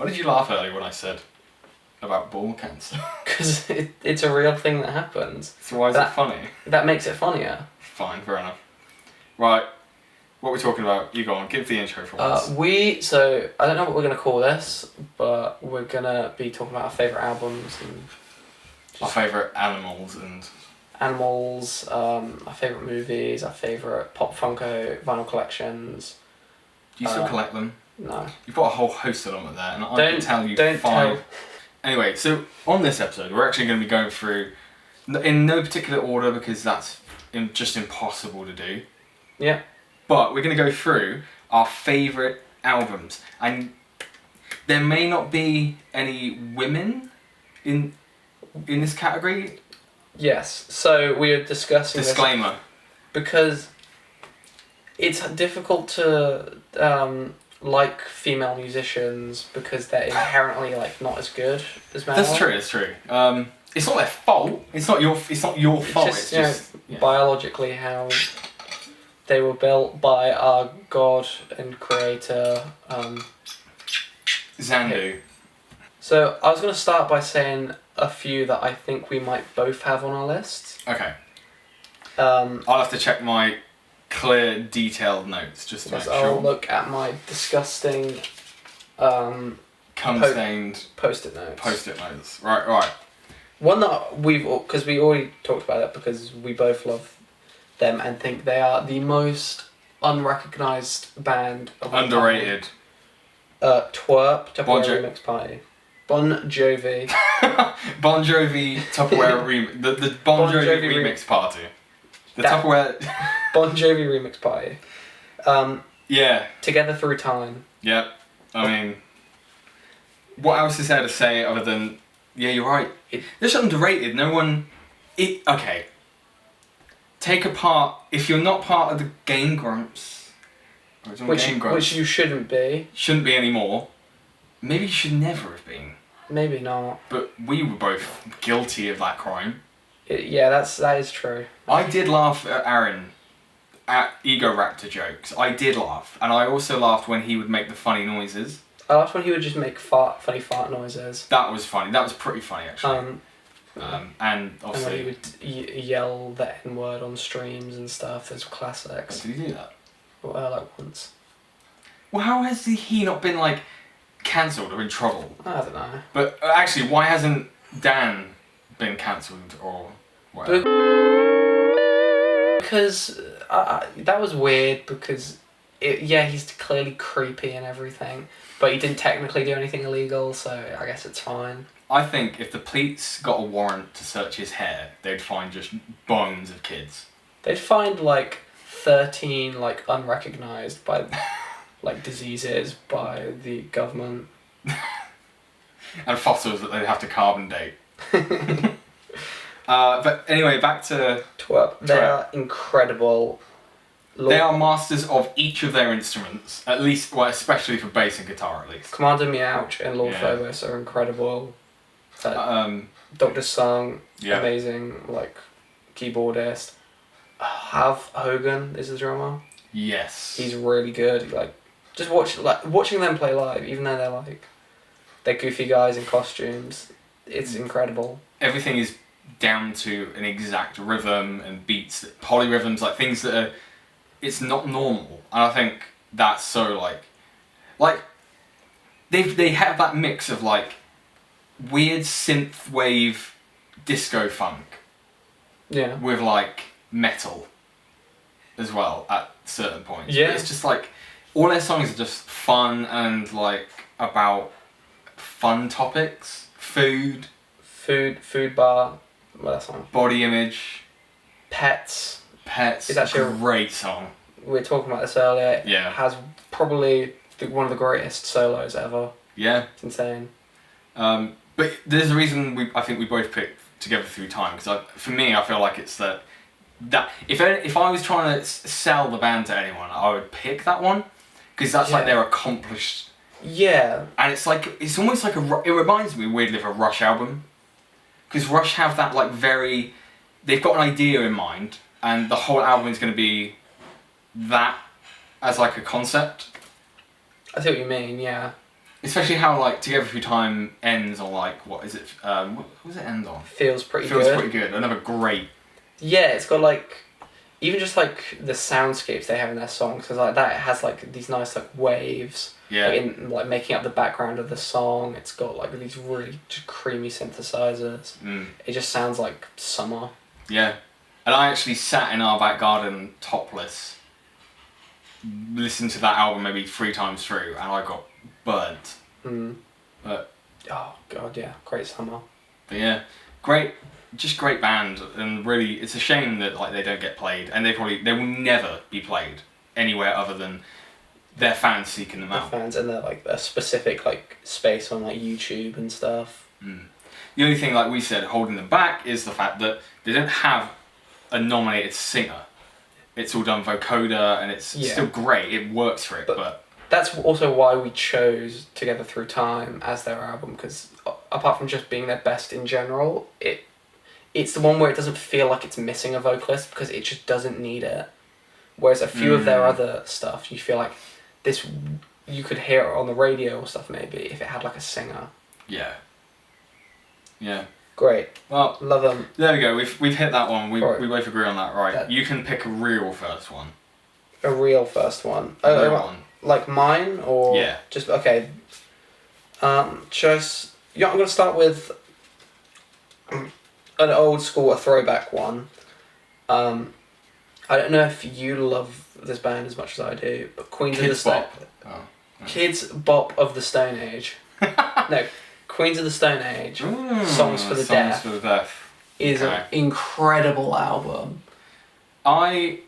Why did you laugh earlier when I said about ball cancer? Because it's a real thing that happens. So why is it funny? That makes it funnier. Fine, fair enough. Right, what we're talking about, you go on, give the intro for once. So, I don't know what we're going to call this, but we're going to be talking about our favourite albums and... Our favourite animals and... Animals, our favourite movies, our favourite Pop Funko vinyl collections. Do you still collect them? No. You've got a whole host of them at there, and I can tell you don't five. Tell. Anyway, so on this episode, we're actually going to be going through, in no particular order because that's just impossible to do. Yeah. But we're going to go through our favourite albums, and there may not be any women in this category. Yes. So we are discussing Disclaimer. This because it's difficult to like female musicians because they're inherently like not as good as male. That's true. That's true. It's not their fault. It's not your fault. It's just biologically how they were built by our God and Creator. Xandu. So I was going to start by saying a few that I think we might both have on our lists. Okay. I'll I'll have to check my clear, detailed notes just to make sure. I'll look at my disgusting cum-stained post-it notes. Post-it notes. Right. One that because we already talked about it because we both love them and think they are the most unrecognised band of all Underrated. time. Twerp, Tupperware Jo- Remix Party. Bon Jovi. Bon Jovi Tupperware the Bon Jovi remix party. The Tupperware. Bon Jovi Remix Party. Yeah. Together Through Time. Yep. I mean, what else is there to say other than, yeah, you're right. They're just underrated. No one. Okay. Take apart. If you're not part of the Game Grumps, which you shouldn't be. Shouldn't be anymore. Maybe you should never have been. Maybe not. But we were both guilty of that crime. Yeah, that is true. I did laugh at Aaron at Ego Raptor jokes. I did laugh, and I also laughed when he would make the funny noises. I laughed when he would just make funny fart noises. That was funny. That was pretty funny actually. And obviously. And when he would yell the N-word on streams and stuff, those classics. Did he do that? Well, like once. Well, how has he not been like cancelled or in trouble? I don't know. But actually, why hasn't Dan been cancelled or whatever? Because that was weird because, he's clearly creepy and everything, but he didn't technically do anything illegal, so I guess it's fine. I think if the police got a warrant to search his hair, they'd find just bones of kids. They'd find like 13 like unrecognised by like diseases by the government. And fossils that they'd have to carbon date. But anyway, back to Twerp. They are incredible. They are masters of each of their instruments, at least, well, especially for bass and guitar, at least. Commander Meouch and Lord Phobos are incredible. Dr. Sung, amazing, like, keyboardist. Hogan is the drummer. Yes. He's really good. Like, just watching them play live, even though they're goofy guys in costumes, it's incredible. Everything is down to an exact rhythm and beats, polyrhythms, like things that are, it's not normal. And I think that's so like they have that mix of like weird synth wave disco funk. Yeah. With like metal as well at certain points. Yeah. It's just like all their songs are just fun and like about fun topics. Food bar. Well, that song. Body image. Pets. It's actually a great song. We were talking about this earlier. Yeah. It has probably one of the greatest solos ever. Yeah. It's insane. But there's a reason I think we both picked Together Through Time, because for me I feel like it's that if I was trying to sell the band to anyone, I would pick that one, because that's like their accomplished. Yeah. And it's like, it's almost like it reminds me weirdly of a Rush album, because Rush have that like they've got an idea in mind, and the whole album is going to be that as like a concept. I see what you mean, yeah. Especially how like Together Through Time ends on like what is it? What does it end on? Feels pretty good. Another great. Yeah, it's got like even just like the soundscapes they have in their songs, because like that it has like these nice like waves. Yeah. Like, in like making up the background of the song. It's got like these really just creamy synthesizers. It just sounds like summer. Yeah, and I actually sat in our back garden topless, listened to that album maybe 3 times through, and I got burnt. But oh god, yeah, great summer. But yeah, great band, and really it's a shame that like they don't get played, and they will never be played anywhere other than their fans seeking them out. Fans, and they're like a specific like space on like YouTube and stuff. The only thing, like we said, holding them back is the fact that they don't have a nominated singer. It's all done vocoder, and it's still great. It works for it, but that's also why we chose Together Through Time as their album, because apart from just being their best in general, it's the one where it doesn't feel like it's missing a vocalist, because it just doesn't need it. Whereas a few of their other stuff, you feel like this, you could hear it on the radio or stuff maybe if it had like a singer. Yeah. Great. Well, love them. There we go. We've hit that one. We both agree on that, right? You can pick a real first one. A real first one. One. Like mine, or just okay. I'm gonna start with an old school, a throwback one. I don't know if you love this band as much as I do, but Kids Bop. Kids Bop of the Stone Age. No, Queens of the Stone Age. Songs for the Deaf. Is an incredible album. I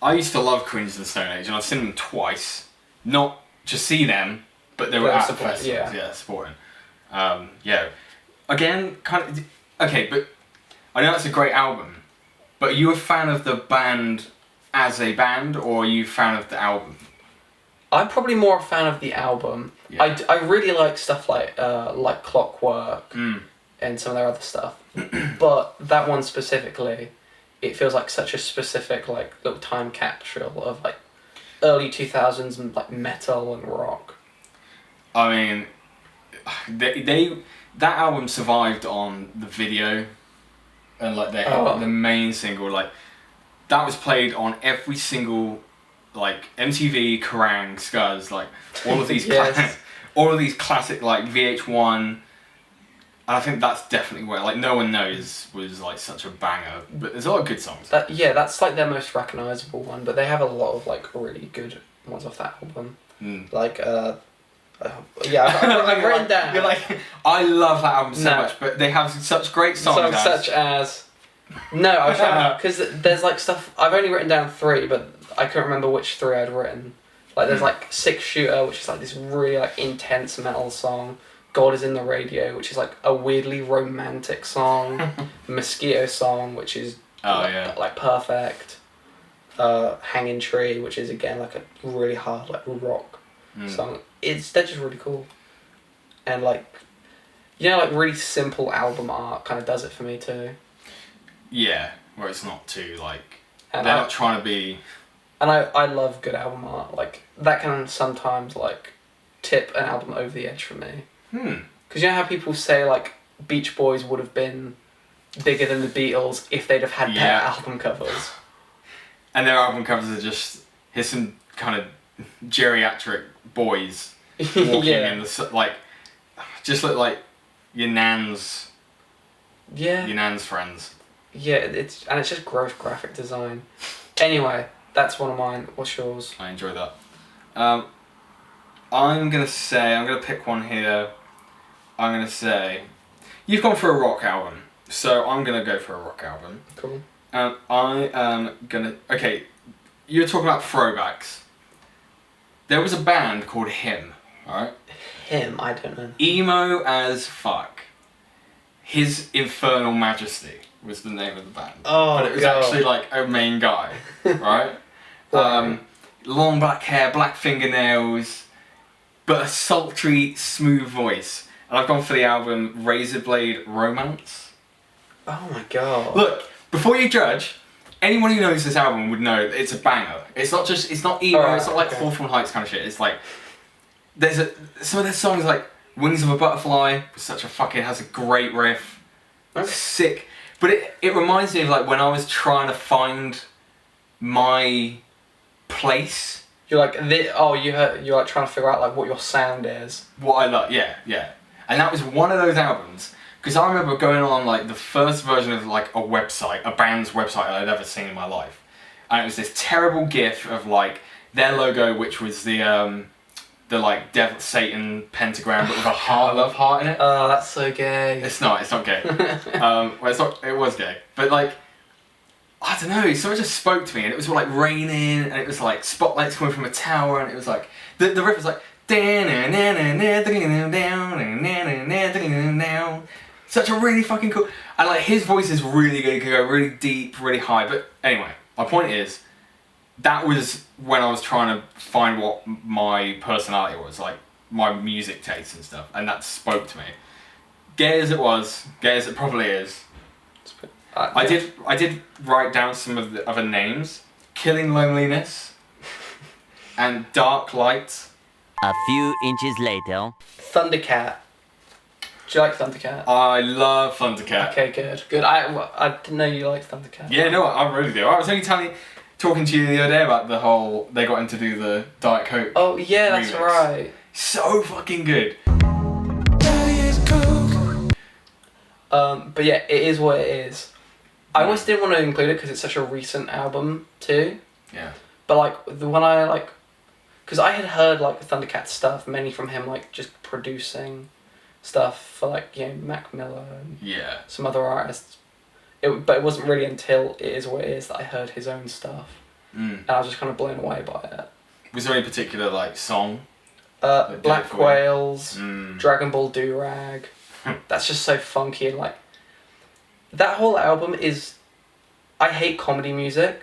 used to love Queens of the Stone Age, and I've seen them twice. Not to see them, but they were at the festivals. Yeah, supporting. Again, kind of okay, but I know that's a great album. But are you a fan of the band as a band, or are you a fan of the album? I'm probably more a fan of the album. Yeah. I really like stuff like Clockwork and some of their other stuff. But that one specifically, it feels like such a specific like little time capsule of like early 2000s and like metal and rock. I mean, that album survived on the video. And like the main single, like that was played on every single like MTV, Kerrang, Scuzz, like all of these all of these classic like VH1, and I think that's definitely where like No One Knows was like such a banger, but there's a lot of good songs. That's like their most recognisable one, but they have a lot of like really good ones off that album. Like I've written down. You're like, I love that album so much, but they have such great songs. Such as. No, I was trying because there's like stuff. I've only written down 3, but I can't remember which 3 I'd written. Like there's like 6 Shooter, which is like this really like intense metal song. God Is in the Radio, which is like a weirdly romantic song. Mosquito Song, which is like perfect. Hanging Tree, which is again like a really hard like rock song. They're just really cool, and like, you know, like really simple album art kind of does it for me too. Yeah, where it's not too like they're not trying to be. And I love good album art. Like that can sometimes like tip an album over the edge for me. Because you know how people say like Beach Boys would have been bigger than the Beatles if they'd have had better album covers. And their album covers are just here's some kind of geriatric boys walking in the like, just look like your nan's. Yeah. Your nan's friends. Yeah, it's just gross graphic design. Anyway, that's one of mine. What's yours? I enjoy that. I'm gonna pick one here. I'm gonna say, you've gone for a rock album, so I'm gonna go for a rock album. Cool. I am gonna. Okay, you're talking about throwbacks. There was a band called Him. All right. Him, I don't know. Emo as fuck. His Infernal Majesty was the name of the band. Oh, but it was actually like a main guy, right? Long black hair, black fingernails, but a sultry, smooth voice. And I've gone for the album Razorblade Romance. Oh my god. Look, before you judge, anyone who knows this album would know it's a banger. It's not emo, it's not like Hawthorne Heights kind of shit. It's like, some of their songs like Wings of a Butterfly has a great riff. Okay. Sick. But it reminds me of like when I was trying to find my place. You're like you're like trying to figure out like what your sound is. What I love, yeah. And that was one of those albums, because I remember going on like the first version of like a band's website I'd ever seen in my life. And it was this terrible gif of like their logo, which was the like devil, Satan pentagram, but with a love heart in it. Oh, that's so gay. It's not gay. It was gay. But like, I don't know, so it just spoke to me, and it was like raining, and it was like spotlights coming from a tower, and it was like, the riff was like, such a really fucking cool, and like his voice is really good, it can go really deep, really high, but anyway, my point is, that was when I was trying to find what my personality was, like my music taste and stuff, and that spoke to me. Gay as it probably is. Yeah. I did write down some of the other names: Killing Loneliness and Dark Light. A few inches later. Thundercat. Do you like Thundercat? I love Thundercat. Okay, good. I didn't know you liked Thundercat. Yeah, no, I really do. I was only talking to you the other day about the whole, they got him to do the Diet Coke. Oh yeah, that's remix. right. So fucking good. But yeah, it is what it is. I always didn't want to include it because it's such a recent album too. Yeah. But like when I like, because I had heard like Thundercat stuff mainly from him, like just producing stuff for like Mac Miller and Yeah. some other artists. But it wasn't really until It Is What It Is that I heard his own stuff, and I was just kind of blown away by it. Was there any particular like song? That did it Black for you? Whales, Dragon Ball Durag. That's just so funky and like. That whole album is. I hate comedy music,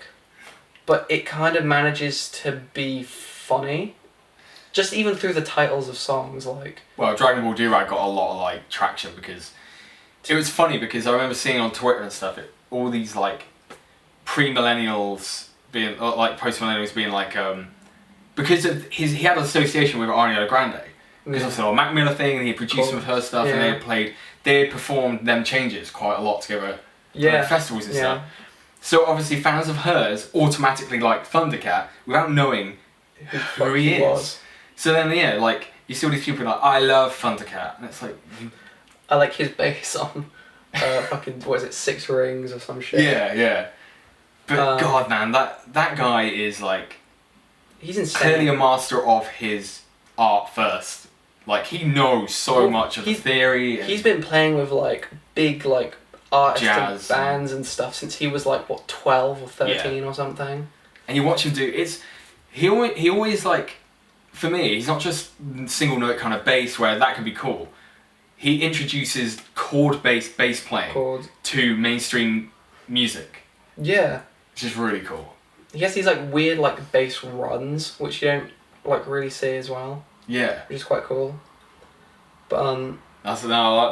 but it kind of manages to be funny. Just even through the titles of songs, like. Well, Dragon Ball Durag got a lot of like traction because it was funny, because I remember seeing on Twitter and stuff all these like pre-millennials being like post-millennials being like because of he had an association with Ariana Grande, because of the Mac Miller thing, and he produced some of her stuff, and they had performed them changes quite a lot together at festivals and stuff. So obviously fans of hers automatically like Thundercat without knowing who he is. Was. So then like you see all these people like, I love Thundercat, and it's like, I like his bass on fucking, what is it, Six Rings or some shit. yeah. But God, man, that guy is like, he's insane. clearly a master of his art first. Like he knows so much of the theory. And he's been playing with like big like artists jazz and bands and stuff since he was like 12 or 13 or something. And you watch him do he always like, for me, he's not just single note kind of bass where that can be cool. He introduces chord-based bass playing to mainstream music. Yeah. Which is really cool. He has these like weird like bass runs which you don't like really see as well. Yeah. Which is quite cool. But I like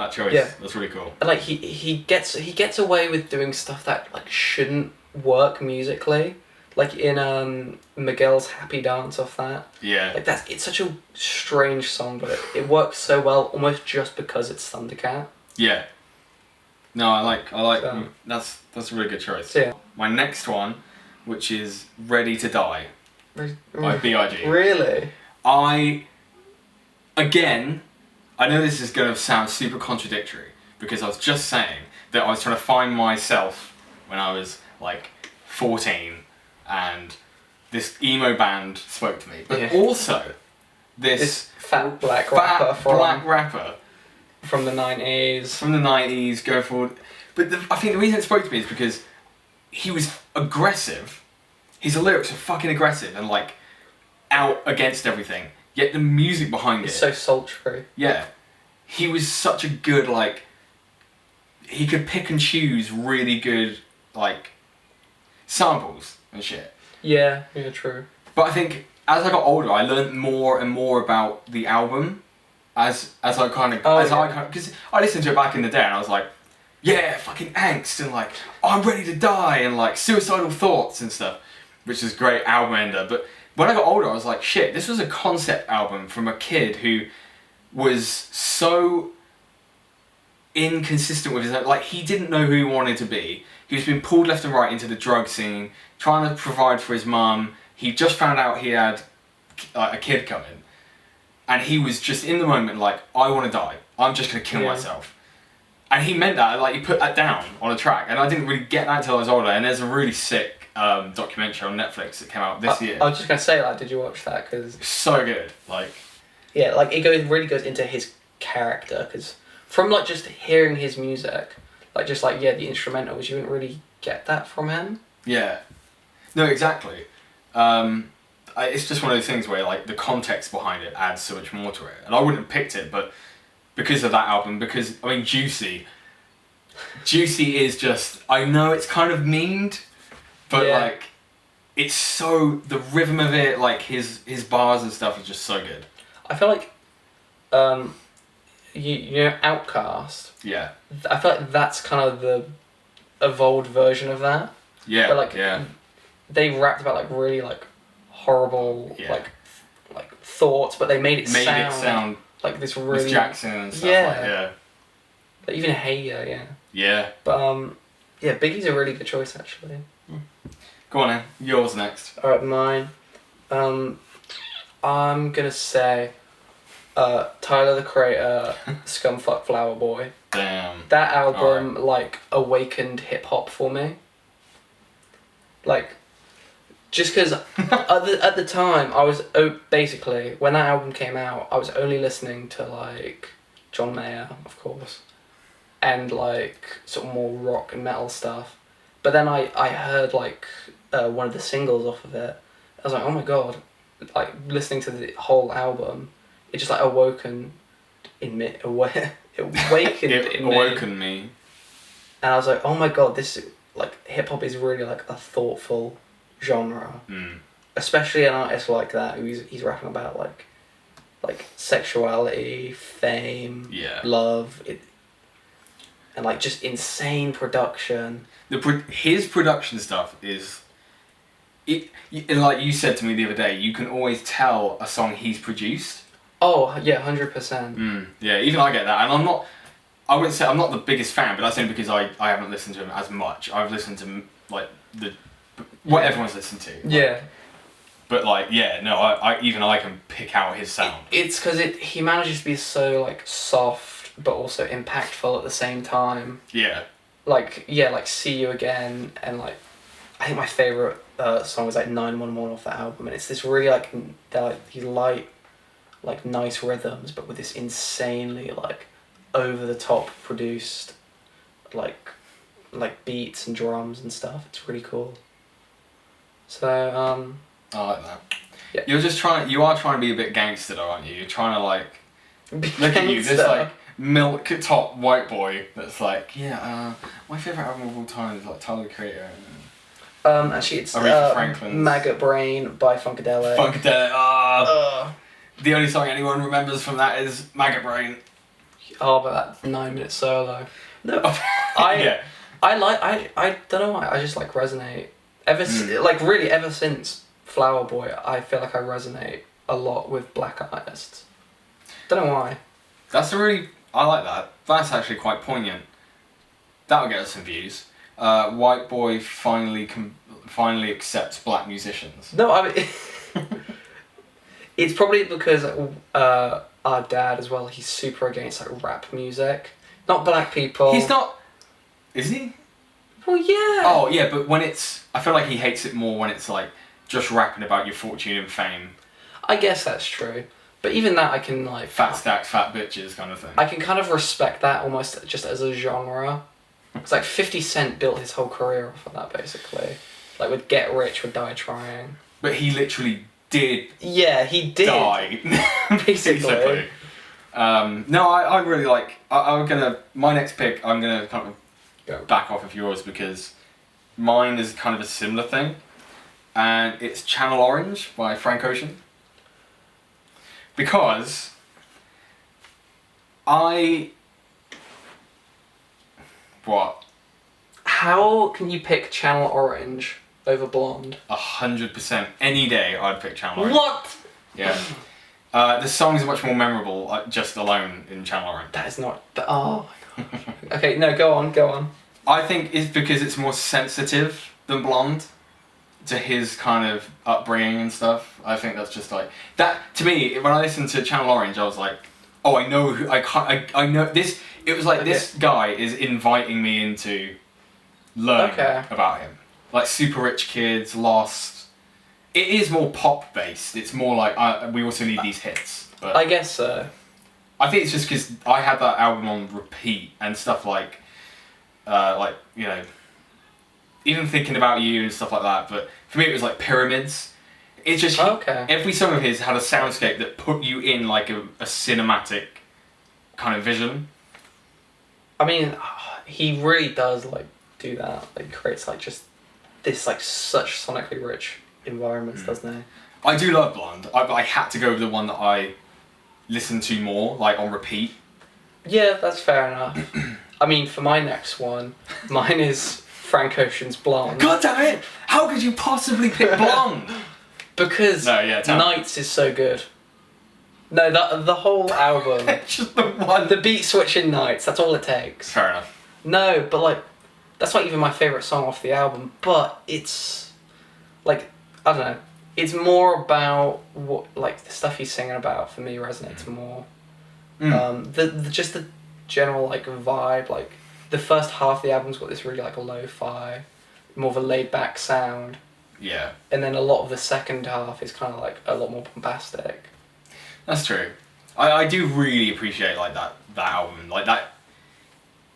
that choice. Yeah. That's really cool. And like he gets away with doing stuff that like shouldn't work musically. Like in Miguel's Happy Dance off that. Yeah. Like it's such a strange song, but it works so well almost just because it's Thundercat. Yeah. No, I like So, that's a really good choice. Yeah. My next one, which is Ready to Die by B.I.G. Really? I know this is going to sound super contradictory, because I was just saying that I was trying to find myself when I was like 14, and this emo band spoke to me, but also this fat black rapper from the 90s. From the 90s, go forward. But I think the reason it spoke to me is because he was aggressive. His lyrics are fucking aggressive and like out against everything. Yet the music behind It's so sultry. Yeah. He was such a good, like, he could pick and choose really good, like, samples and shit. Yeah, true. But I think as I got older, I learned more and more about the album as I kind of, because I listened to it back in the day and I was like, yeah, fucking angst and like, oh, I'm ready to die and like suicidal thoughts and stuff, which is great album ender. But when I got older, I was like, shit, this was a concept album from a kid who was so inconsistent with his own, like, he didn't know who he wanted to be. He was being pulled left and right into the drug scene, trying to provide for his mum. He just found out he had a kid coming. And he was just in the moment like, I want to die. I'm just going to kill myself. And he meant that, like, he put that down on a track. And I didn't really get that until I was older. And there's a really sick documentary on Netflix that came out this year. I was just going to say, like, did you watch that? Cause, so good. Like, yeah, like, it really goes into his character. Because from, like, just hearing his music, like, just, like, yeah, the instrumentals, you wouldn't really get that from him. Yeah. No, exactly. It's just one of those things where, like, the context behind it adds so much more to it. And I wouldn't have picked it, but because of that album, because, I mean, Juicy is just, I know it's kind of memed, but, like, it's so, the rhythm of it, like, his bars and stuff is just so good. I feel like, you know, Outkast. Yeah. I feel like that's kind of the evolved version of that. Yeah, but, like, yeah. They rapped about, like, really, like, horrible, like thoughts, but they made it sound like this really... Miss Jackson and stuff, yeah. Like, even Hey Ya, yeah. Yeah. But, yeah, Biggie's a really good choice, actually. Go on then, yours next. Alright, mine. I'm gonna say Tyler, the Creator, Scumfuck Flower Boy. Damn. That album, like, awakened hip-hop for me. Like, just because at the time, I was, basically, when that album came out, I was only listening to, like, John Mayer, of course, and, like, sort of more rock and metal stuff. But then I heard, like, one of the singles off of it. I was like, oh my god, like, listening to the whole album, it just, like, awakened in me. It awakened me. And I was like, oh my god, this, like, hip-hop is really, like, a thoughtful genre. Especially an artist like that, he's rapping about, like sexuality, fame, love, and, like, just insane production. His production stuff is... like you said to me the other day, you can always tell a song he's produced. Oh, yeah, 100%. Yeah, even I get that. And I wouldn't say I'm not the biggest fan, but that's only because I haven't listened to him as much. I've listened to, like, what everyone's listened to. Yeah. But, like, yeah, no, I can pick out his sound. It's because he manages to be so, like, soft, but also impactful at the same time. Yeah. Like, yeah, like, See You Again, and, like, I think my favourite song is, like, 911 off that album, and it's this really, like, these light, like, nice rhythms, but with this insanely, like, over-the-top produced, like beats and drums and stuff. It's really cool. So, I like that. Yeah. You are trying to be a bit gangster though, aren't you? You're trying to, like, look at you, this, like, milk top white boy that's like, yeah, my favourite album of all time is, like, Tyler, the Creator. Actually, it's Aretha Franklin's Maggot Brain by Funkadelic. The only song anyone remembers from that is Maggot Brain. Oh, but that 9-minute solo. No, Yeah. I don't know why, I just, like, resonate. Ever since Flower Boy, I feel like I resonate a lot with black artists. Don't know why. I like that. That's actually quite poignant. That'll get us some views. White boy finally accepts black musicians. No, I mean, it's probably because our dad as well, he's super against, like, rap music. Not black people. He's not... Is he? Well, yeah. Oh, yeah, but when it's... I feel like he hates it more when it's, like, just rapping about your fortune and fame. I guess that's true. But even that I can, like... Fat stacks, fat bitches kind of thing. I can kind of respect that almost just as a genre. It's like 50 Cent built his whole career off of that, basically. Like, with Get Rich or Die Trying. But he literally did... Yeah, he did. Die. Basically. No, I really like... I'm gonna... My next pick, I'm gonna kind of back off of yours because mine is kind of a similar thing. And it's Channel Orange by Frank Ocean. Because What? How can you pick Channel Orange Over Blonde. 100%. Any day, I'd pick Channel Orange. What? Yeah. The songs are much more memorable just alone in Channel Orange. That is not. Oh my gosh. Okay, no, go on. I think it's because it's more sensitive than Blonde to his kind of upbringing and stuff. I think that's just like that to me. When I listened to Channel Orange, I was like, oh, I know who I know this. It was like this guy is inviting me into learning about him. Like Super Rich Kids, Lost. It is more pop based. It's more like we also need these hits. But I guess so. I think it's just because I had that album on repeat and stuff like you know, even Thinking About You and stuff like that. But for me, it was like Pyramids. It's just every song of his had a soundscape that put you in like a cinematic kind of vision. I mean, he really does like do that. Like creates like just this like such sonically rich environments, doesn't he? I do love Blonde. I had to go with the one that I listened to more, like on repeat. Yeah, that's fair enough. I mean, for my next one, mine is Frank Ocean's Blonde. God damn it! How could you possibly pick Blonde? Because Nights is so good. No, the whole album. Just the one. The beat switch in Nights, that's all it takes. Fair enough. No, but like, that's not even my favourite song off the album, but it's, like, I don't know, it's more about what, like, the stuff he's singing about for me resonates more. Just the general, like, vibe, like, the first half of the album's got this really, like, lo-fi, more of a laid-back sound. Yeah. And then a lot of the second half is kind of, like, a lot more bombastic. That's true. I do really appreciate, like, that album, like, that,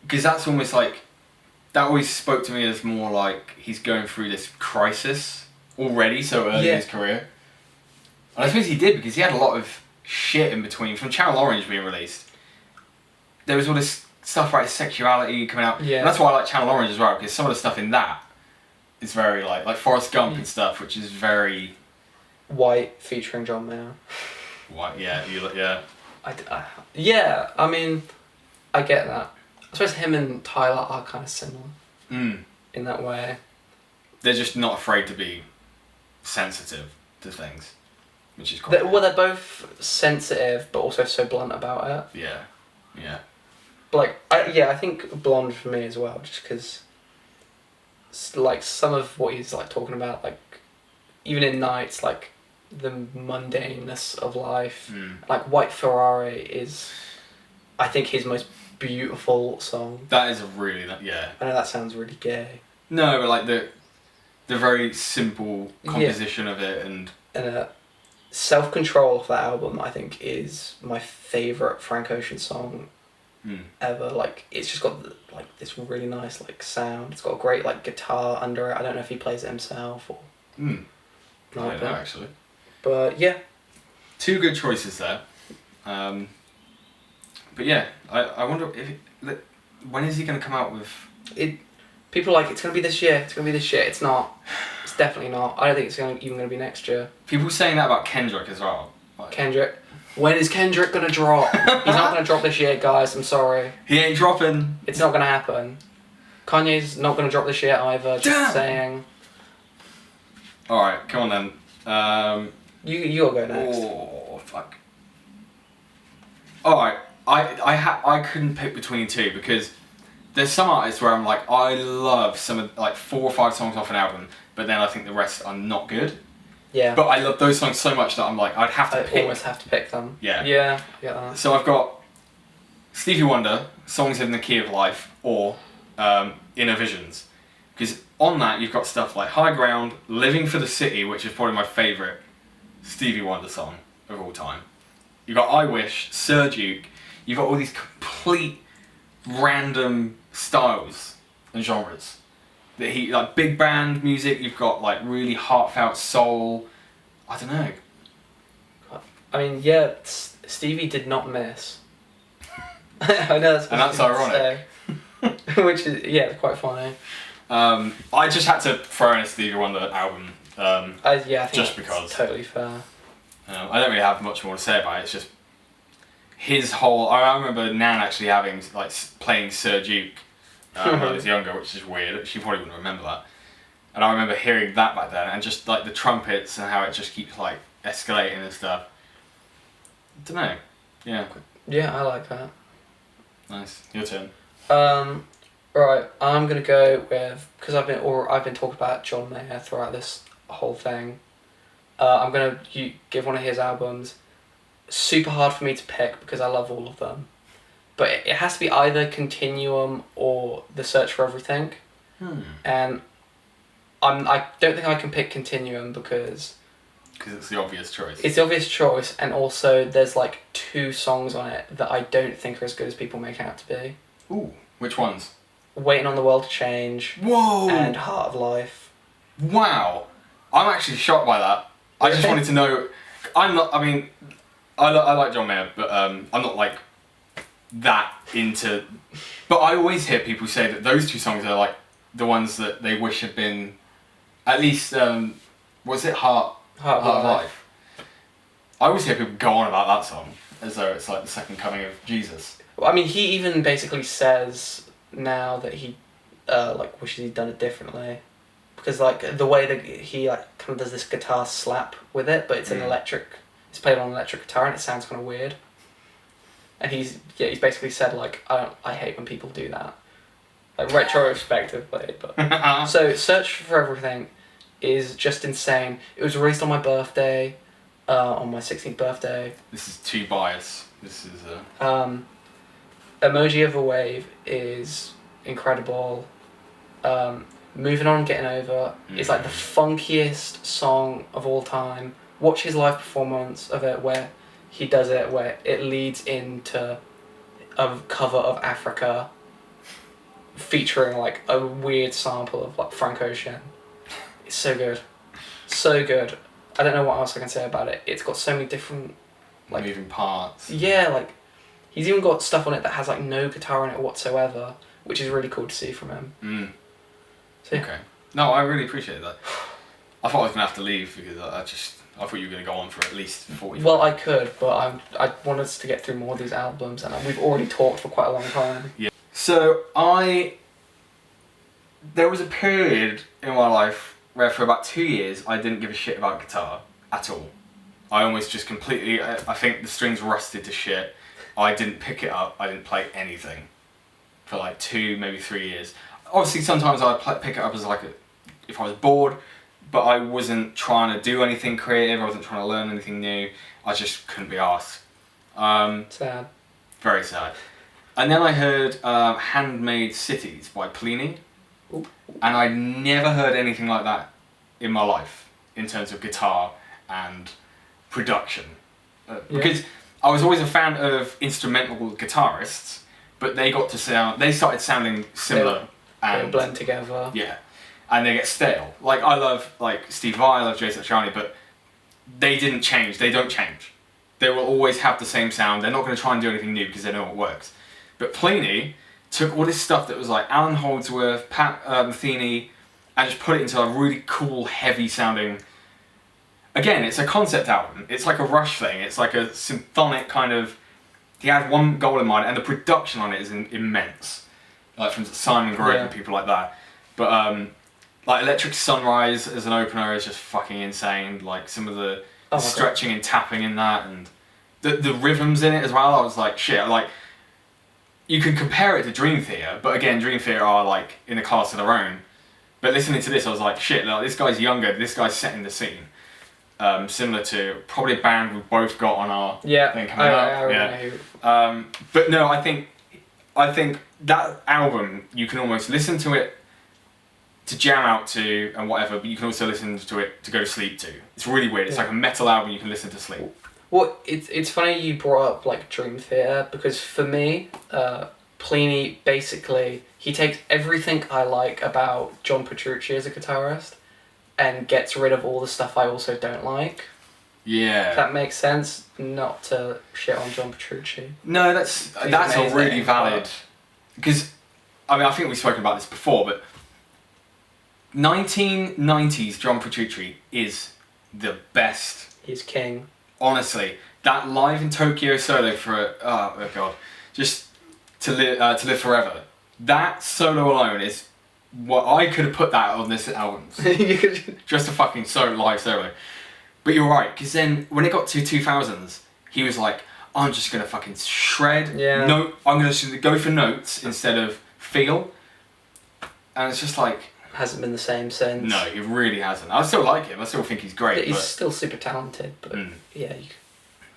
because that's almost, like, that always spoke to me as more, like, he's going through this crisis already so early in his career. And I suppose he did, because he had a lot of shit in between, from Channel Orange being released. There was all this stuff about his sexuality coming out. Yeah. And that's why I like Channel Orange as well, because some of the stuff in that is very, like Forrest Gump and stuff, which is very... White, featuring John Mayer. What? Yeah, yeah. Yeah, I mean, I get that. I suppose him and Tyler are kind of similar in that way. They're just not afraid to be sensitive to things, which is quite... They're both sensitive, but also so blunt about it. Yeah. But like, I think Blonde for me as well, just because, like, some of what he's like talking about, like, even in Nights, like, the mundaneness of life. Like White Ferrari is, I think, his most beautiful song. That is a really, yeah. I know that sounds really gay. No, but like the very simple composition of it and Self-Control of that album, I think, is my favourite Frank Ocean song ever. Like, it's just got like this really nice like sound. It's got a great like guitar under it. I don't know if he plays it himself or I don't know, actually. But yeah. Two good choices there. But yeah, I wonder if when is he going to come out with... People are like, it's going to be this year, It's not. It's definitely not. I don't think it's even going to be next year. People saying that about Kendrick as well. Like, Kendrick. When is Kendrick going to drop? He's not going to drop this year, guys. I'm sorry. He ain't dropping. It's not going to happen. Kanye's not going to drop this year either. Just saying. Alright, come on then. You'll go next. Oh, fuck. Alright, I couldn't pick between two because there's some artists where I'm like, I love some of, like, 4 or 5 songs off an album, but then I think the rest are not good. Yeah. But I love those songs so much that I'm like, I'd have to pick. Almost have to pick them. Yeah. Yeah, I get that. So I've got Stevie Wonder, Songs in the Key of Life, or Inner Visions. Because on that, you've got stuff like High Ground, Living for the City, which is probably my favourite Stevie Wonder song of all time. You've got I Wish, Sir Duke. You've got all these complete random styles and genres. That he, like, big band music, you've got like really heartfelt soul. I don't know. I mean, yeah, Stevie did not miss. I know that's... And that's ironic. Which is, yeah, quite funny. I just had to throw in a Stevie Wonder album. I think just because. Totally fair. I don't really have much more to say about it. It's just his whole... I remember Nan actually having, like, playing Sir Duke when I was younger, which is weird. She probably wouldn't remember that. And I remember hearing that back then, and just like the trumpets and how it just keeps like escalating and stuff. I don't know. Yeah. Yeah, I like that. Nice. Your turn. Right, I'm gonna go with, because I've been talking about John Mayer throughout this whole thing. I'm gonna give one of his albums. Super hard for me to pick because I love all of them, but it has to be either Continuum or The Search for Everything. And I don't think I can pick Continuum because it's the obvious choice. it's the obvious choice, and also there's like 2 songs on it that I don't think are as good as people make out to be. Ooh, which ones? Waiting on the World to Change. Whoa! And Heart of Life. Wow, I'm actually shocked by that. I just wanted to know. I'm not. I mean, I like John Mayer, but I'm not like that into. But I always hear people say that those 2 songs are like the ones that they wish had been, at least. Was it Heart of Life? I always hear people go on about that song as though it's like the second coming of Jesus. Well, I mean, he even basically says now that he like wishes he'd done it differently, because like the way that he like kind of does this guitar slap with it, but it's an electric. It's played on an electric guitar and it sounds kind of weird. And he's basically said like I hate when people do that, like retrospectively. But so Search for Everything is just insane. It was released on my birthday, on my 16th birthday. This is too biased. This is Emoji of a Wave is incredible. Moving On, Getting Over is like the funkiest song of all time. Watch his live performance of it where he does it, where it leads into a cover of Africa featuring like a weird sample of like Frank Ocean. It's so good. So good. I don't know what else I can say about it. It's got so many different like moving parts. Yeah, like he's even got stuff on it that has like no guitar in it whatsoever, which is really cool to see from him. So, yeah. Okay. No, I really appreciate that. I thought I was gonna have to leave because I thought you were gonna go on for at least 40. Well, I could, but I want us to get through more of these albums, and we've already talked for quite a long time. Yeah. So there was a period in my life where for about 2 years I didn't give a shit about guitar at all. I almost just completely. I think the strings rusted to shit. I didn't pick it up. I didn't play anything for like 2, maybe 3 years. Obviously, sometimes I'd pick it up as like if I was bored. But I wasn't trying to do anything creative, I wasn't trying to learn anything new, I just couldn't be arsed. Sad. Very sad. And then I heard Handmade Cities by Plini, Ooh. and I'd never heard anything like that in my life, in terms of guitar and production. Because I was always a fan of instrumental guitarists, but they started sounding similar. They blend together. Yeah. And they get stale. Like I love like Steve Vai, I love Jason Chani, but they didn't change. They don't change. They will always have the same sound. They're not going to try and do anything new because they know what works. But Plini took all this stuff that was like Alan Holdsworth, Pat Metheny, and just put it into a really cool, heavy sounding. Again, it's a concept album. It's like a Rush thing. It's like a symphonic kind of. He had one goal in mind, and the production on it is immense. Like from Simon Grove and people like that. But like Electric Sunrise as an opener is just fucking insane. Like some of the stretching and tapping in that, and the rhythms in it as well. I was like, shit. Like you can compare it to Dream Theater, but again, Dream Theater are like in a class of their own. But listening to this, I was like, shit. Like, this guy's younger. This guy's setting the scene. Similar to probably a band we've both got on our thing coming up. But no, I think that album you can almost listen to it to jam out to and whatever, but you can also listen to it to go to sleep to. It's really weird. It's like a metal album you can listen to sleep. Well, it's funny you brought up like Dream Theater, because for me, Plini basically he takes everything I like about John Petrucci as a guitarist and gets rid of all the stuff I also don't like. Yeah. If that makes sense. Not to shit on John Petrucci. No, that's amazing, a really valid. Because I mean, I think we've spoken about this before, but 1990s John Petrucci is the best. He's king. Honestly, that live in Tokyo solo for just to live forever. That solo alone is what I could have put that on this album. You could. Just a fucking live solo. But you're right, because then when it got to 2000s, he was like, I'm just going to fucking shred. Yeah. No, I'm going to go for notes instead of feel. And it's just like... Hasn't been the same since. No, he really hasn't. I still like him. I still think he's great. He's but, still super talented, but yeah.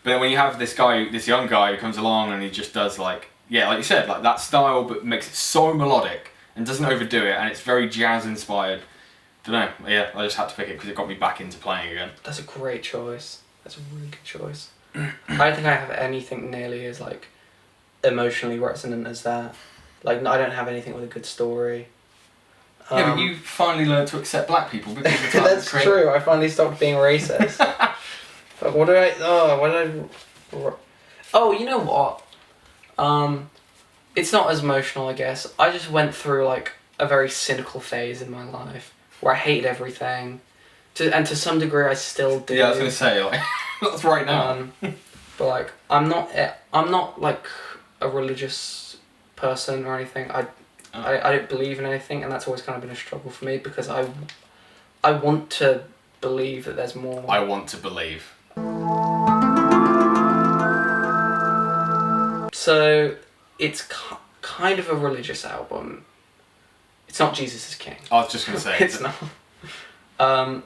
But then when you have this young guy who comes along and he just does like you said, like that style, but makes it so melodic and doesn't overdo it, and it's very jazz inspired. Don't know. Yeah, I just had to pick it because it got me back into playing again. That's a great choice. That's a really good choice. I don't think I have anything nearly as like emotionally resonant as that. Like I don't have anything with a good story. Yeah, but you finally learned to accept black people because of the time That's true. I finally stopped being racist. But what did I? Oh, you know what? It's not as emotional, I guess. I just went through like a very cynical phase in my life where I hated everything, and to some degree I still do. Yeah, I was gonna say like that's right now. But like I'm not like a religious person or anything. I don't believe in anything, and that's always kind of been a struggle for me because I want to believe that there's more. I want to believe. So it's kind of a religious album. It's not Jesus is King. I was just gonna say It's not.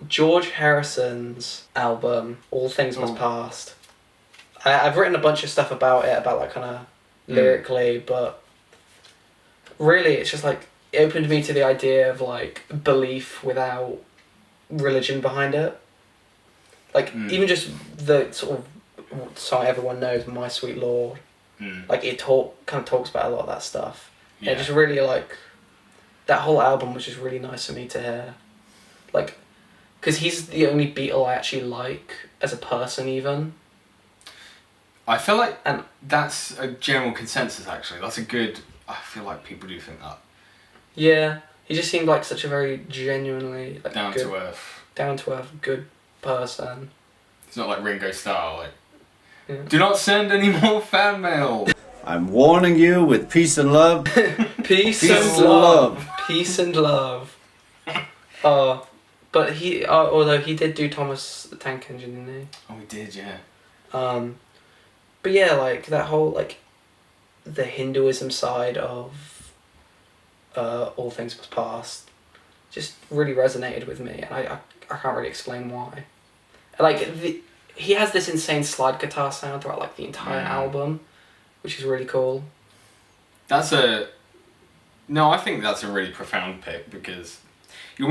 George Harrison's album, All Things Must Pass. I've written a bunch of stuff about it, about like kind of lyrically, but really it's just like it opened me to the idea of like belief without religion behind it. Like even just the sort of song everyone knows, My Sweet Lord. Like it kind of talks about a lot of that stuff. Yeah. It just really like that whole album was just really nice for me to hear. Like, because he's the only Beatle I actually like as a person even. I feel like that's a general consensus actually. That's a good... I feel like people do think that. Yeah, he just seemed like such a very genuinely... like down to earth, good person. It's not like Ringo Starr, like... Yeah. Do not send any more fan mail! I'm warning you with peace and love. Peace and love. Peace and love. But he, although he did do Thomas the Tank Engine, didn't he? Oh, he did, yeah. But yeah, like that whole like the Hinduism side of All Things Must Pass just really resonated with me, and I can't really explain why. Like he has this insane slide guitar sound throughout like the entire album, which is really cool. I think that's a really profound pick because you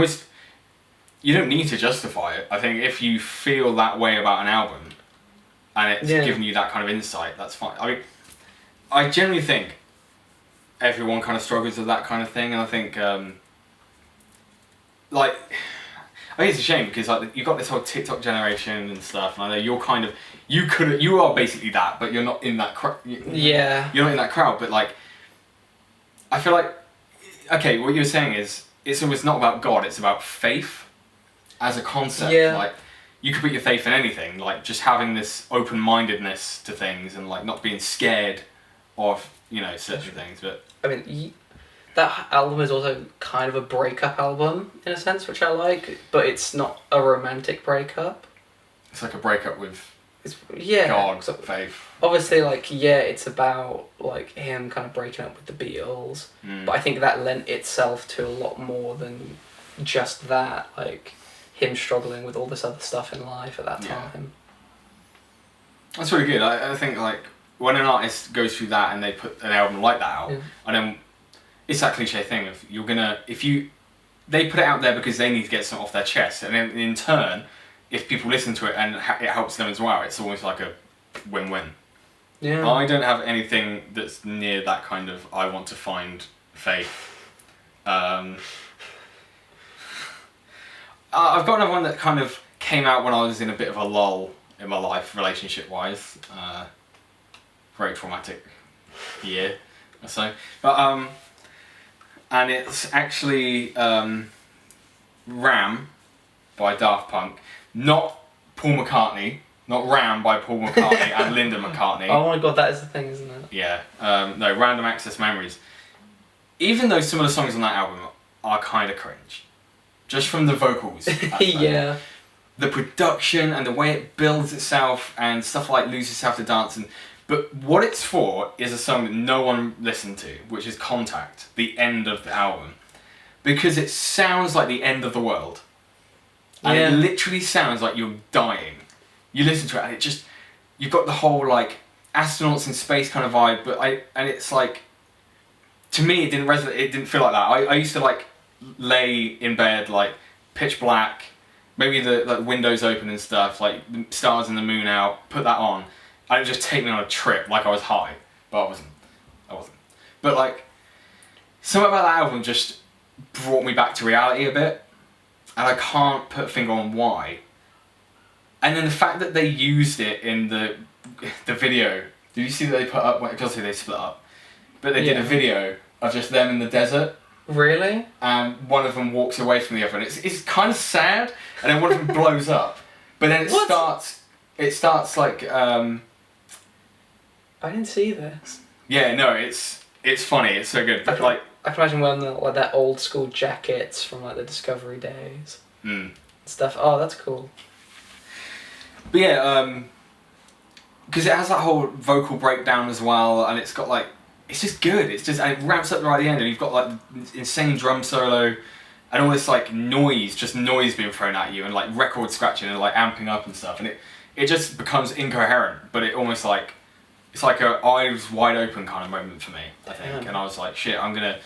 don't need to justify it. I think if you feel that way about an album and it's giving you that kind of insight, that's fine. I mean, I generally think everyone kind of struggles with that kind of thing, and I think I think it's a shame because like you've got this whole TikTok generation and stuff, and I know you're kind of you are basically that, but you're not in that Yeah. You're not in that crowd, but like I feel like okay, what you're saying is it's always not about God, it's about faith as a concept. Yeah. Like you could put your faith in anything, like just having this open-mindedness to things and like not being scared of, certain things. But I mean, that album is also kind of a breakup album in a sense, which I like, but it's not a romantic breakup. It's like a breakup with God, so, faith. Obviously, it's about like him kind of breaking up with the Beatles, but I think that lent itself to a lot more than just that, like him struggling with all this other stuff in life at that time. That's really good. I think like when an artist goes through that and they put an album like that out, and then it's that cliche thing of they put it out there because they need to get something off their chest, and then in turn, if people listen to it and it helps them as well, it's almost like a win-win. Yeah. I don't have anything that's near that kind of I want to find faith. I've got another one that kind of came out when I was in a bit of a lull in my life, relationship-wise. Very traumatic year or so. But, and it's actually Ram by Daft Punk. Not Paul McCartney. Not Ram by Paul McCartney and Linda McCartney. Oh my god, that is the thing, isn't it? Yeah. No, Random Access Memories. Even though some of the songs on that album are kind of cringe. Just from the vocals. aspect. Yeah. The production and the way it builds itself and stuff like Lose Yourself to Dancing. But what it's for is a song that no one listened to, which is Contact, the end of the album. Because it sounds like the end of the world. And Yeah. it literally sounds like you're dying. You listen to it and it just... You've got the whole, like, astronauts in space kind of vibe, and it's like... To me, it didn't resonate, it didn't feel like that. I used to, like, lay in bed, like, pitch black, maybe the like, windows open and stuff, like, the stars and the moon out, put that on, and it would just take me on a trip, like I was high. But I wasn't. But, like, something about that album just brought me back to reality a bit, and I can't put a finger on why. And then the fact that they used it in the video, did you see that they put up, well, obviously they split up, but they did a video of just them in the desert, Really? and one of them walks away from the other, and it's kind of sad, and then one of them blows up, but then it What? starts like, I didn't see this. yeah, no, it's funny, it's so good, but like, I can imagine wearing like that old school jackets from like the Discovery days stuff. Oh, that's cool. but yeah, because it has that whole vocal breakdown as well, and it's got like, it's just good. It's just, and it ramps up right at the end, and you've got like insane drum solo, and all this like noise being thrown at you, and like record scratching and like amping up and stuff, and it just becomes incoherent. But it almost like, it's like a eyes wide open kind of moment for me, I think. Yeah. And I was like, shit, I'm gonna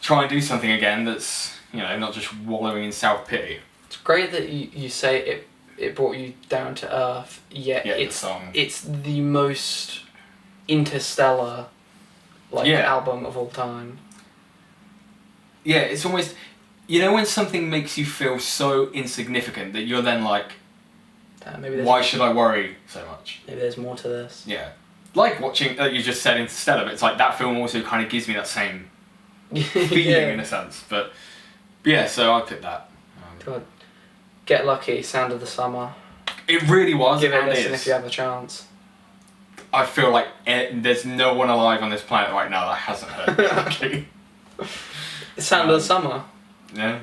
try and do something again that's, you know, not just wallowing in self pity. It's great that you say it brought you down to earth. Yet Yeah, the it's song. it's the most interstellar like Yeah. album of all time. Yeah, it's almost, you know, when something makes you feel so insignificant that you're then like, Maybe there's why should I worry so much? maybe there's more to this. Yeah. Like watching, you just said Interstellar, but it's like that film also kind of gives me that same feeling in a sense. But yeah, so I picked that. God. Get Lucky, Sound of the Summer. It really was, Give it a and listen is. if you have a chance. I feel like there's no one alive on this planet right now that hasn't heard Get Lucky. Sound of the Summer. Yeah.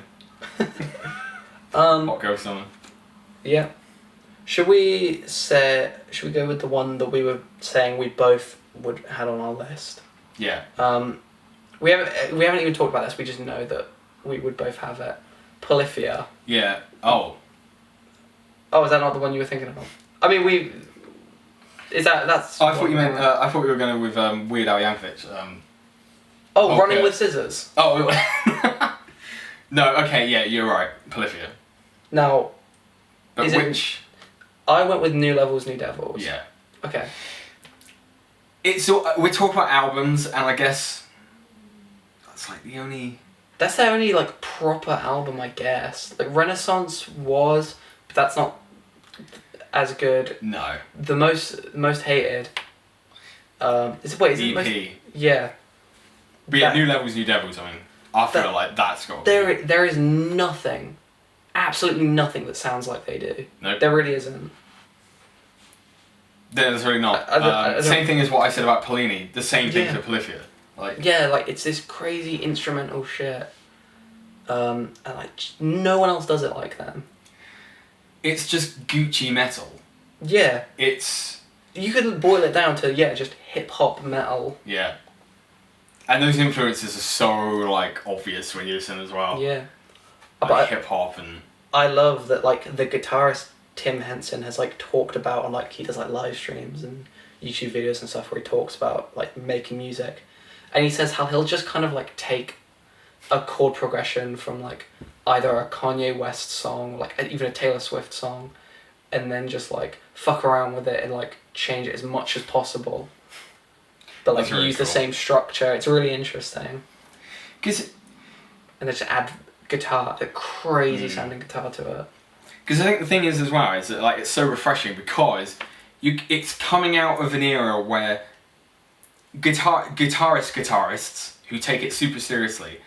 Um, Hot Girl Summer. yeah. Should we go with the one that we were saying we both would had on our list? Yeah. We haven't even talked about this. We just know that we would both have it. Polyphia. Yeah. Oh. Oh, is that not the one you were thinking of? I mean, that's. I thought you meant. I thought we were going with Weird Al Yankovic. Oh, Running okay. with Scissors. Oh. No. Okay. Yeah, you're right. Polyphia. Now, But Is it- which? I went with New Levels, New Devils. Yeah. Okay. It's we're talking about albums, and I guess that's like the only. That's their only like proper album, I guess. Like Renaissance was, but that's not as good. No. The most hated. Is it most? EP. Yeah. But yeah, That- New Levels, New Devils. I mean, I feel That- like that's got. to be- There is nothing, absolutely nothing that sounds like they do. Nope. There really isn't. There's really not. I don't- Same thing as what I said about Polini. The same thing Yeah. for Polyphia. Like. Yeah, like it's this crazy instrumental shit. And like no one else does it like them. It's just Gucci metal. Yeah, It's you could boil it down to just hip hop metal. yeah. And those influences are so like obvious when you listen as well. Yeah. Like But hip hop and I love that like the guitarist Tim Henson has like talked about on like he does like live streams and YouTube videos and stuff where he talks about like making music, and he says how he'll just kind of like take a chord progression from like either a Kanye West song, like even a Taylor Swift song, and then just like fuck around with it and like change it as much as possible, but like That's really use the cool. same structure. It's really interesting, because and then just add guitar, a crazy sounding guitar to it. I think the thing is as well is that like it's so refreshing because it's coming out of an era where guitarists who take it super seriously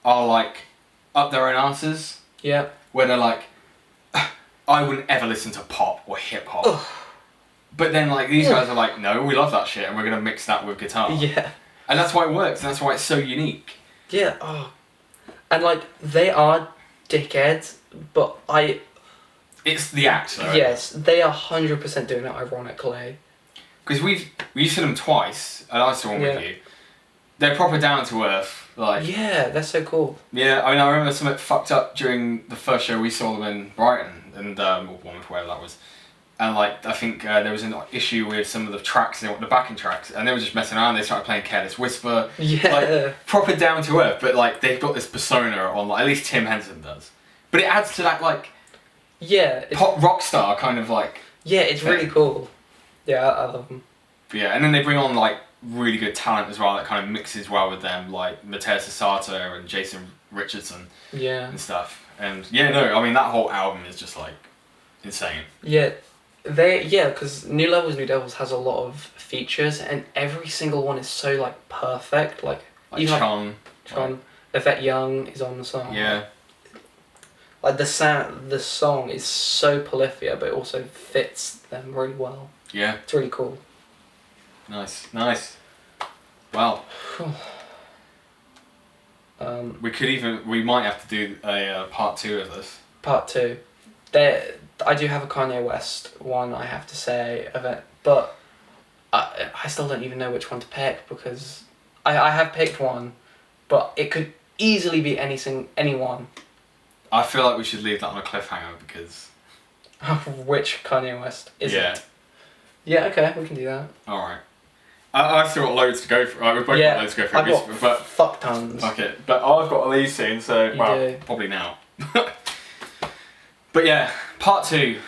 are like up their own asses, Yeah. where they're like, I wouldn't ever listen to pop or hip hop. But then like these guys are like, no, we love that shit and we're gonna mix that with guitar. Yeah. And that's why it works and that's why it's so unique. Yeah. Oh And like they are dickheads, but It's the act, though. yes, they are 100% doing it ironically. Because we've seen them twice, and I saw one with Yeah. you. They're proper down to earth. Like, Yeah, they're so cool. yeah, I mean, I remember something fucked up during the first show we saw them in Brighton, and or Bournemouth, wherever that was. And like, I think there was an issue with some of the tracks, the backing tracks, and they were just messing around. They started playing Careless Whisper. Yeah. Like, proper down to earth, but like, they've got this persona on, like, at least Tim Henson does. But it adds to that, like, Yeah, it's, pop rock star kind of like. yeah, it's really cool. Yeah, I love them. But yeah, and then they bring on like really good talent as well that kind of mixes well with them, like Matteo Sasato and Jason Richardson Yeah. and stuff. And yeah, no, I mean that whole album is just like insane. Yeah, because New Levels, New Devils has a lot of features, and every single one is so like perfect. Like Like even Chon. Chon, Yvette Young is on the song. Yeah. Like the song is so Polyphia, but it also fits them really well. Yeah. It's really cool. Nice. Well, we might have to do a part 2 of this. Part 2. I do have a Kanye West one, I have to say, of it, but I still don't even know which one to pick, because I have picked one, but it could easily be anyone. I feel like we should leave that on a cliffhanger because. Which Kanye West is Yeah. it? Yeah, okay, we can do that. Alright. I've still got loads to go for. We've both got loads to go for. I've got But fuck tons. fuck it. But I've got to leave soon, so You do. probably now. But yeah, part 2.